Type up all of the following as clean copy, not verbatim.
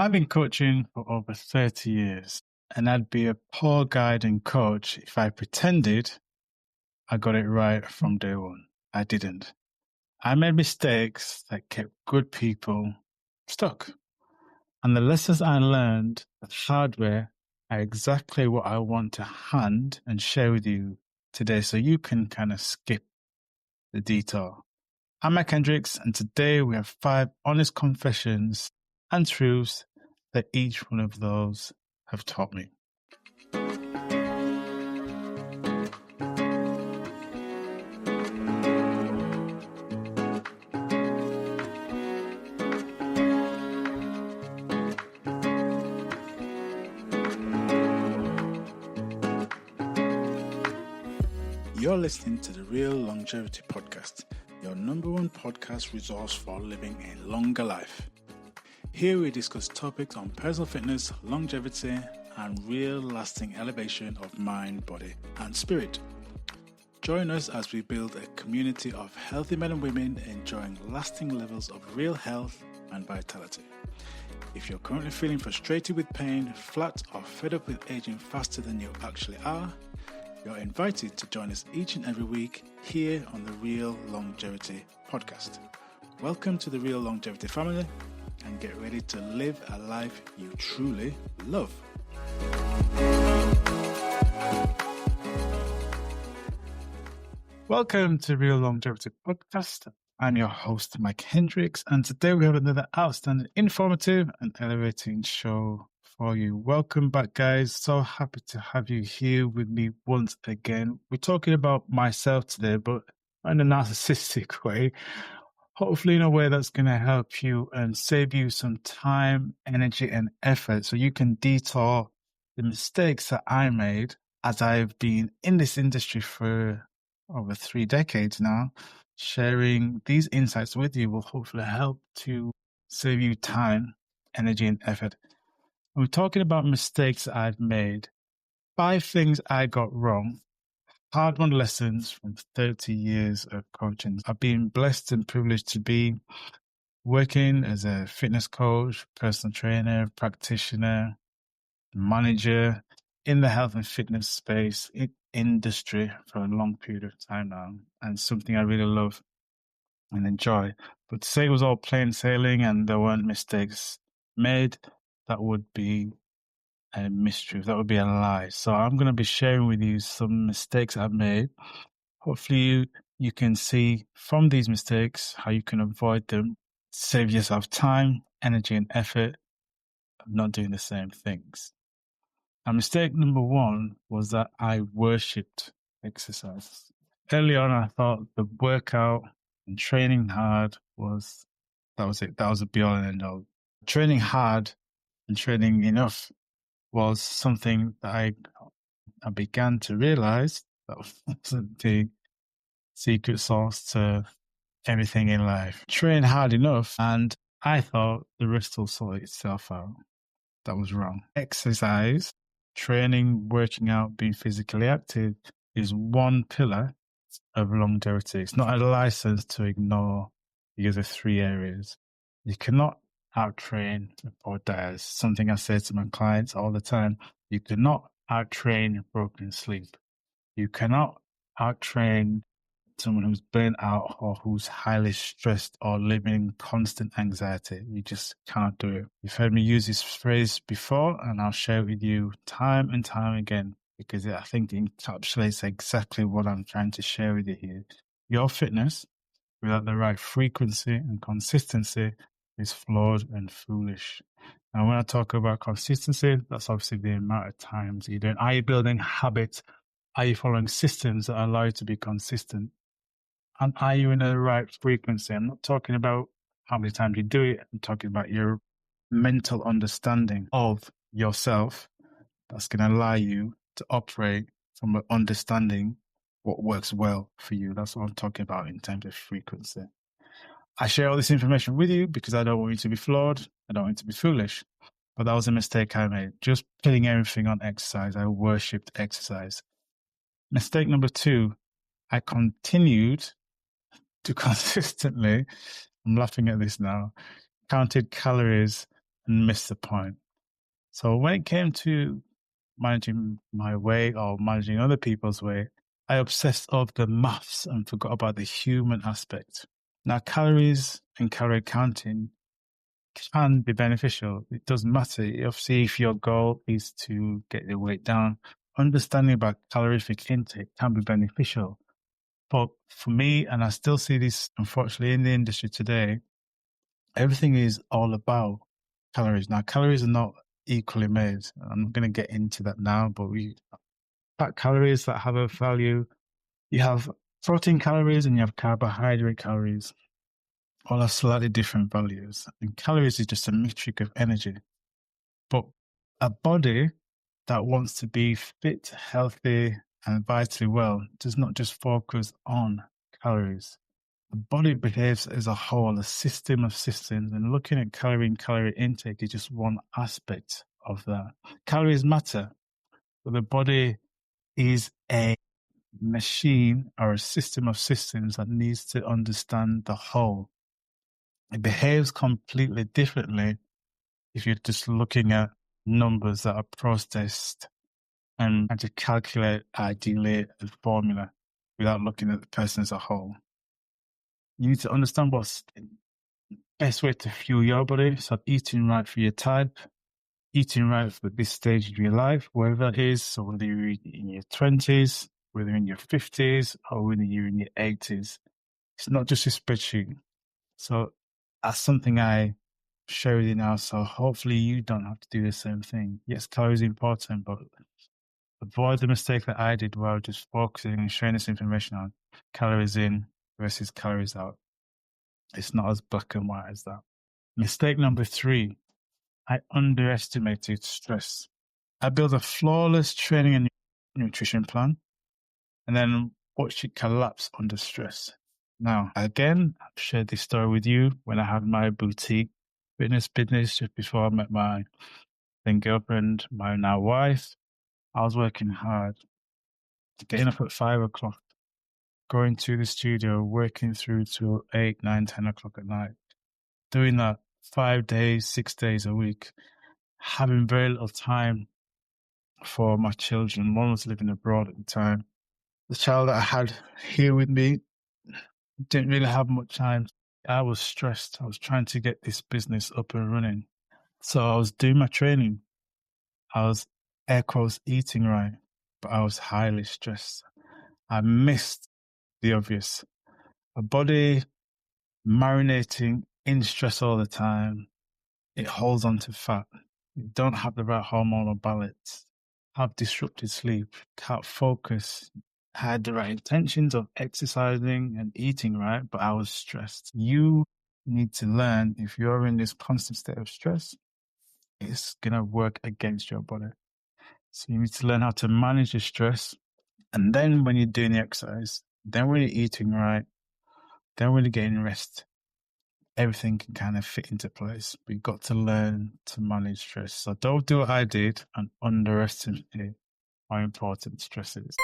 I've been coaching for over 30 years, and I'd be a poor guide and coach if I pretended I got it right from day one. I didn't. I made mistakes that kept good people stuck. And the lessons I learned, the hardware, are exactly what I want to hand and share with you today so you can kind of skip the detour. I'm Hendricks, and today we have 5 honest confessions and truths that each one of those have taught me. You're listening to the Real Longevity Podcast, your number one podcast resource for living a longer life. Here we discuss topics on personal fitness, longevity, and real lasting elevation of mind, body, and spirit. Join us as we build a community of healthy men and women enjoying lasting levels of real health and vitality. If you're currently feeling frustrated with pain, flat, or fed up with aging faster than you actually are, you're invited to join us each and every week here on the Real Longevity Podcast. Welcome to the Real Longevity family, and get ready to live a life you truly love. Welcome to Real Longevity Podcast. I'm your host, Mike Hendricks, and today we have another outstanding, informative, and elevating show for you. Welcome back, guys. So happy to have you here with me once again. We're talking about myself today, but in a narcissistic way. Hopefully in a way that's going to help you and save you some time, energy, and effort so you can detour the mistakes that I made as I've been in this industry for over 3 decades now. Sharing these insights with you will hopefully help to save you time, energy, and effort. We're talking about mistakes I've made, 5 things I got wrong, hard-won lessons from 30 years of coaching. I've been blessed and privileged to be working as a fitness coach, personal trainer, practitioner, manager in the health and fitness space, industry for a long period of time now, and something I really love and enjoy. But to say it was all plain sailing and there weren't mistakes made, that would be a mistruth. That would be a lie. So I'm going to be sharing with you some mistakes I've made. Hopefully you can see from these mistakes how you can avoid them, save yourself time, energy, and effort of not doing the same things. And mistake number 1 was that I worshipped exercise. Early on, I thought the workout and training hard that was it. That was a be all and end all. Training hard and training enough was something that I began to realize that wasn't the secret sauce to everything in life. Train hard enough, and I thought the rest will sort itself out. That was wrong. Exercise, training, working out, being physically active is one pillar of longevity. It's not a license to ignore the other 3 areas. You cannot out-train or die. It's something I say to my clients all the time. You cannot out-train broken sleep. You cannot out-train someone who's burnt out or who's highly stressed or living in constant anxiety. You just can't do it. You've heard me use this phrase before, and I'll share it with you time and time again because I think it encapsulates exactly what I'm trying to share with you here. Your fitness without the right frequency and consistency is flawed and foolish. And when I talk about consistency, that's obviously the amount of times you're doing. Are you building habits? Are you following systems that allow you to be consistent? And are you in the right frequency? I'm not talking about how many times you do it. I'm talking about your mental understanding of yourself that's going to allow you to operate from an understanding what works well for you. That's what I'm talking about in terms of frequency. I share all this information with you because I don't want you to be flawed. I don't want you to be foolish. But that was a mistake I made. Just pinning everything on exercise. I worshipped exercise. Mistake number 2, I continued to consistently, I'm laughing at this now, counted calories and missed the point. So when it came to managing my weight or managing other people's weight, I obsessed over the maths and forgot about the human aspect. Now, calories and calorie counting can be beneficial. It doesn't matter. Obviously, if your goal is to get your weight down, understanding about calorific intake can be beneficial. But for me, and I still see this, unfortunately, in the industry today, everything is all about calories. Now, calories are not equally made. I'm not going to get into that now, but we pack calories that have a value. You have protein calories and you have carbohydrate calories. All have slightly different values. And calories is just a metric of energy. But a body that wants to be fit, healthy, and vitally well does not just focus on calories. The body behaves as a whole, a system of systems, and looking at calorie and calorie intake is just one aspect of that. Calories matter, but the body is a machine or a system of systems that needs to understand the whole. It behaves completely differently if you're just looking at numbers that are processed and to calculate ideally a formula without looking at the person as a whole. You need to understand what's the best way to fuel your body. So eating right for your type, eating right for this stage of your life, wherever it is. So whether you're in your 20s, whether in your 50s, or whether you're in your 80s, it's not just a spreadsheet. So that's something I share with you now. So hopefully you don't have to do the same thing. Yes, calories are important, but avoid the mistake that I did where I was just focusing and sharing this information on calories in versus calories out. It's not as black and white as that. Mistake number 3, I underestimated stress. I built a flawless training and nutrition plan and then watched it collapse under stress. Now, again, I've shared this story with you when I had my boutique fitness business just before I met my then girlfriend, my now wife. I was working hard, getting up at 5 o'clock, going to the studio, working through till 8, 9, 10 o'clock at night, doing that 5 days, 6 days a week, having very little time for my children. One was living abroad at the time. The child that I had here with me didn't really have much time. I was stressed. I was trying to get this business up and running. So I was doing my training. I was, air quotes, eating right, but I was highly stressed. I missed the obvious. A body marinating in stress all the time, it holds on to fat. You don't have the right hormonal balance, have disrupted sleep, can't focus. I had the right intentions of exercising and eating right, but I was stressed. You need to learn, if you're in this constant state of stress, it's going to work against your body. So you need to learn how to manage the stress. And then when you're doing the exercise, then when you're eating right, then when you're getting rest, everything can kind of fit into place. But you've got to learn to manage stress. So don't do what I did and underestimate how important stress is.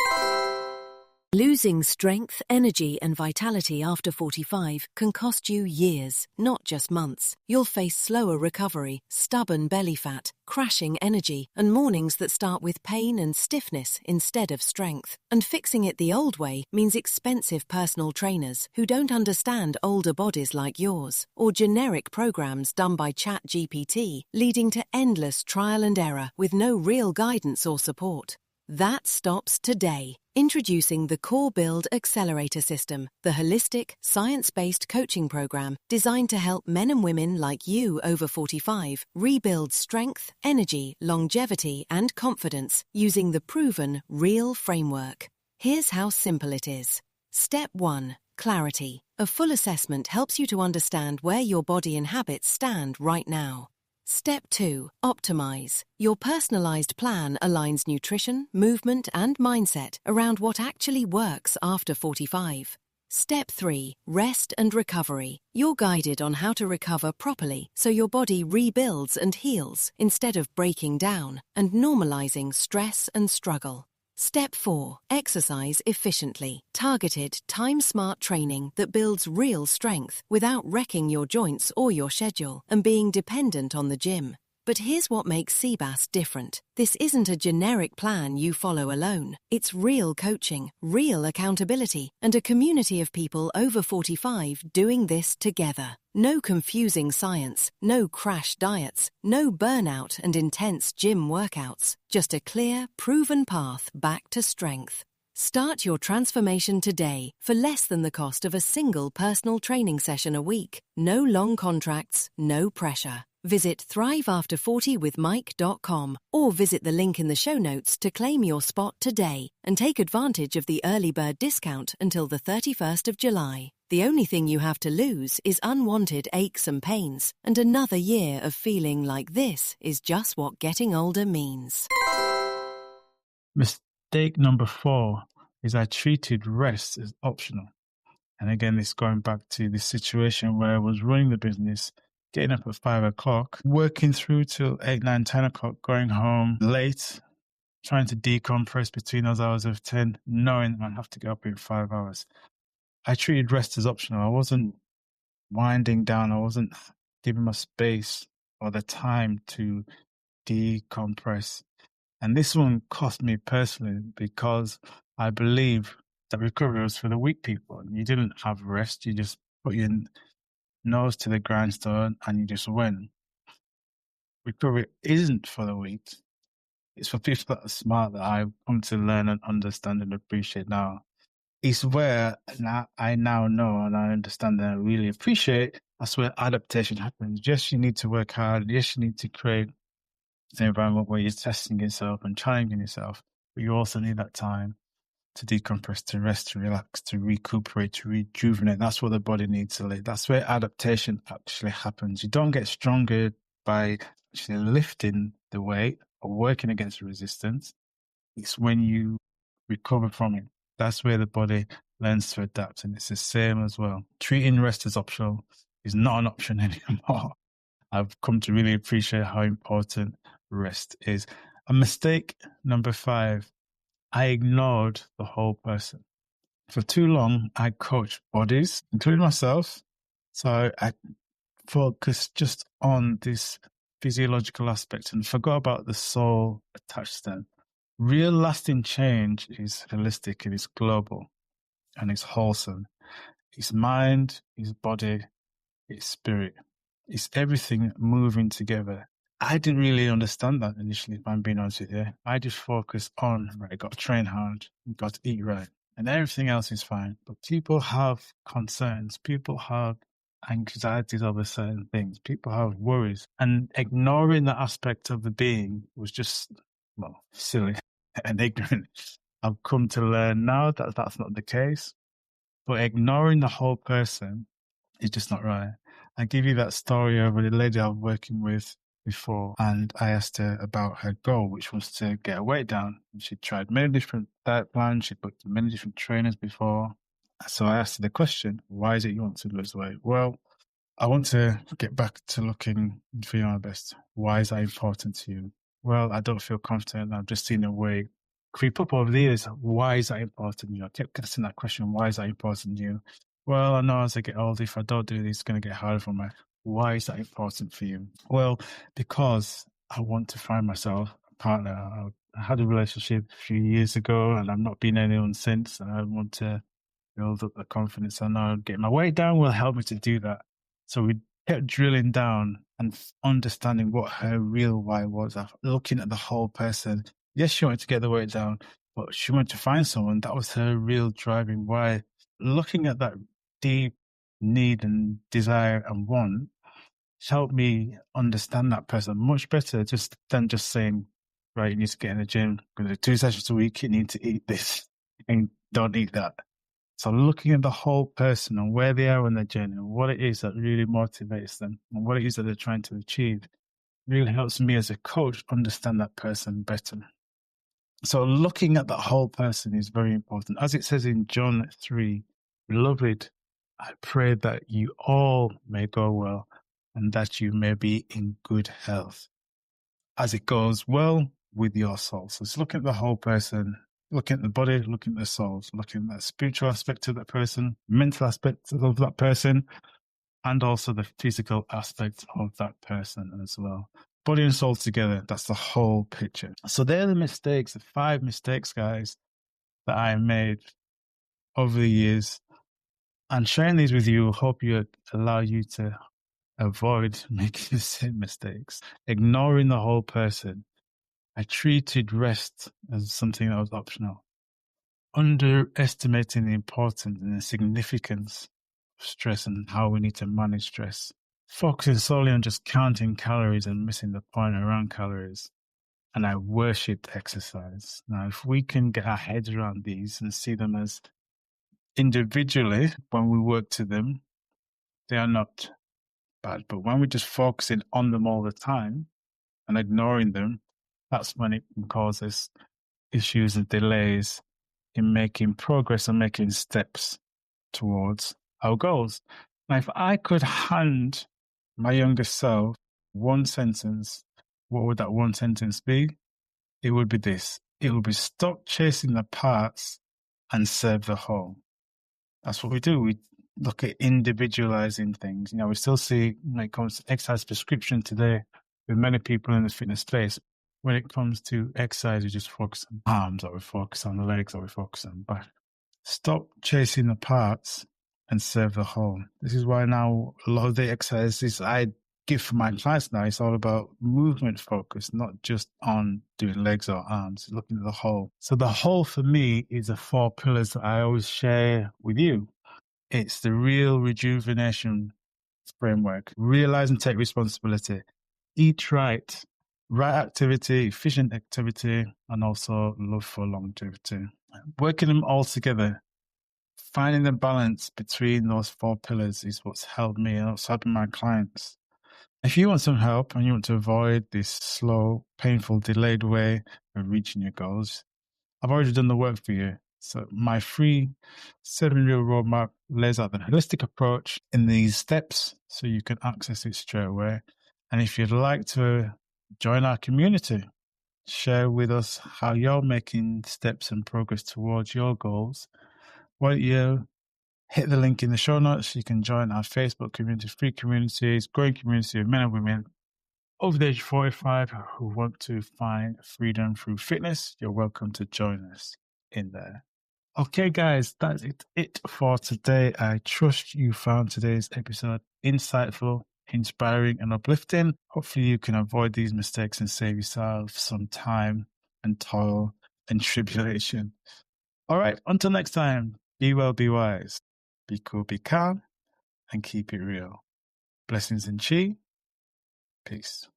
Losing strength, energy, and vitality after 45 can cost you years, not just months. You'll face slower recovery, stubborn belly fat, crashing energy, and mornings that start with pain and stiffness instead of strength. And fixing it the old way means expensive personal trainers who don't understand older bodies like yours, or generic programs done by ChatGPT, leading to endless trial and error with no real guidance or support. That stops today. Introducing the Core Build Accelerator System, the holistic, science-based coaching program designed to help men and women like you over 45 rebuild strength, energy, longevity, and confidence using the proven, real framework. Here's how simple it is. Step 1. Clarity. A full assessment helps you to understand where your body and habits stand right now. Step 2. Optimize. Your personalized plan aligns nutrition, movement, and mindset around what actually works after 45. Step 3. Rest and recovery. You're guided on how to recover properly so your body rebuilds and heals instead of breaking down and normalizing stress and struggle. Step 4. Exercise efficiently. Targeted, time-smart training that builds real strength without wrecking your joints or your schedule and being dependent on the gym. But here's what makes Seabass different. This isn't a generic plan you follow alone. It's real coaching, real accountability, and a community of people over 45 doing this together. No confusing science, no crash diets, no burnout and intense gym workouts. Just a clear, proven path back to strength. Start your transformation today for less than the cost of a single personal training session a week. No long contracts, no pressure. Visit thriveafter40withmike.com or visit the link in the show notes to claim your spot today and take advantage of the early bird discount until the 31st of July. The only thing you have to lose is unwanted aches and pains, and another year of feeling like this is just what getting older means. Mistake number 4 is I treated rest as optional. And again, it's going back to the situation where I was running the business, getting up at 5 o'clock, working through till 8, 9, 10 o'clock, going home late, trying to decompress between those hours of 10, knowing I'd have to get up in 5 hours. I treated rest as optional. I wasn't winding down. I wasn't giving my space or the time to decompress. And this one cost me personally because I believe that recovery was for the weak people. You didn't have rest. You just put your nose to the grindstone and you just went. Recovery isn't for the weak. It's for people that are smart, that I've come to learn and understand and appreciate now. It's where I now know and I understand and I really appreciate. That's where adaptation happens. Yes, you need to work hard. Yes, you need to create the environment where you're testing yourself and challenging yourself, but you also need that time to decompress, to rest, to relax, to recuperate, to rejuvenate. That's what the body needs to live. That's where adaptation actually happens. You don't get stronger by actually lifting the weight or working against resistance. It's when you recover from it. That's where the body learns to adapt. And it's the same as well. Treating rest as optional is not an option anymore. I've come to really appreciate how important rest is. A mistake number 5, I ignored the whole person. For too long, I coached bodies, including myself. So I focused just on this physiological aspect and forgot about the soul attached to them. Real lasting change is holistic and it's global and it's wholesome. It's mind, it's body, it's spirit. It's everything moving together. I didn't really understand that initially, if I'm being honest with you. I just focused on, right, got to train hard, got to eat right, and everything else is fine. But people have concerns. People have anxieties over certain things. People have worries. And ignoring that aspect of the being was just, well, silly and ignorant. I've come to learn now that that's not the case. But ignoring the whole person is just not right. I give you that story of a lady I was working with before, and I asked her about her goal, which was to get her weight down. She'd tried many different diet plans, she'd booked many different trainers before. So I asked her the question, why is it you want to lose weight? Well, I want to get back to looking and feeling my best. Why is that important to you? Well, I don't feel confident. I've just seen a weight creep up over the years. Why is that important to you? I kept asking that question, why is that important to you? Well, I know as I get older, if I don't do this, it's going to get harder for me. Why is that important for you? Well, because I want to find myself a partner. I had a relationship a few years ago and I've not been anyone since. And I want to build up the confidence. I know getting my weight down will help me to do that. So we kept drilling down and understanding what her real why was, looking at the whole person. Yes, she wanted to get the weight down, but she wanted to find someone. That was her real driving why. Looking at that deep need and desire and want helped me understand that person much better than just saying, right, you need to get in the gym, going to do 2 sessions a week, you need to eat this and don't eat that. So looking at the whole person and where they are on their journey and what it is that really motivates them and what it is that they're trying to achieve really helps me as a coach understand that person better. So looking at that whole person is very important. As it says in John 3, beloved, I pray that you all may go well and that you may be in good health as it goes well with your soul. So it's looking at the whole person, looking at the body, looking at the soul, looking at the spiritual aspect of that person, mental aspect of that person, and also the physical aspect of that person as well. body and soul together. That's the whole picture. So they're the mistakes, the 5 mistakes, guys, that I made over the years. And sharing these with you will hope you allow you to avoid making the same mistakes. Ignoring the whole person. I treated rest as something that was optional. Underestimating the importance and the significance of stress and how we need to manage stress. Focusing solely on just counting calories and missing the point around calories. And I worshipped exercise. Now, if we can get our heads around these and see them as individually, when we work to them, they are not bad. But when we're just focusing on them all the time and ignoring them, that's when it can cause us issues and delays in making progress and making steps towards our goals. Now, if I could hand my younger self one sentence, what would that one sentence be? It would be this. It would be stop chasing the parts and serve the whole. That's what we do. We look at individualizing things. You know, we still see when it comes to exercise prescription today with many people in the fitness space. When it comes to exercise, we just focus on arms, or we focus on the legs, or we focus on back. Stop chasing the parts and serve the whole. This is why now a lot of the exercises I give for my clients now, it's all about movement focus, not just on doing legs or arms, looking at the whole. So the whole for me is the 4 pillars that I always share with you. It's the real rejuvenation framework. Realize and take responsibility. Eat right. Right activity, efficient activity, and also love for longevity. Working them all together, finding the balance between those 4 pillars is what's helped me and what's helping my clients. If you want some help and you want to avoid this slow, painful, delayed way of reaching your goals, I've already done the work for you. So my free 7-year roadmap lays out the holistic approach in these steps so you can access it straight away. And if you'd like to join our community, share with us how you're making steps and progress towards your goals, why don't you hit the link in the show notes? You can join our Facebook community, free communities, growing community of men and women over the age of 45 who want to find freedom through fitness. You're welcome to join us in there. Okay, guys, that's it for today. I trust you found today's episode insightful, inspiring, and uplifting. Hopefully you can avoid these mistakes and save yourself some time and toil and tribulation. All right, until next time, be well, be wise, be cool, be calm, and keep it real. Blessings and chi. Peace.